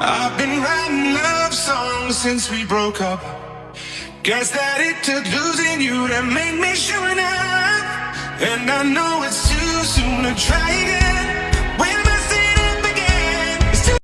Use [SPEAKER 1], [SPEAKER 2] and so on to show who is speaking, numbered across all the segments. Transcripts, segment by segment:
[SPEAKER 1] I've been writing love songs since we broke up. Guess that it took losing you to make me sure enough. And I know it's too soon to try again. When I sit up again, it's too.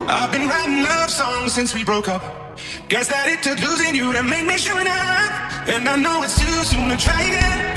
[SPEAKER 1] I've been writing love songs since we broke up. Guess that it took losing you to make me sure enough. And I know it's too soon to try again.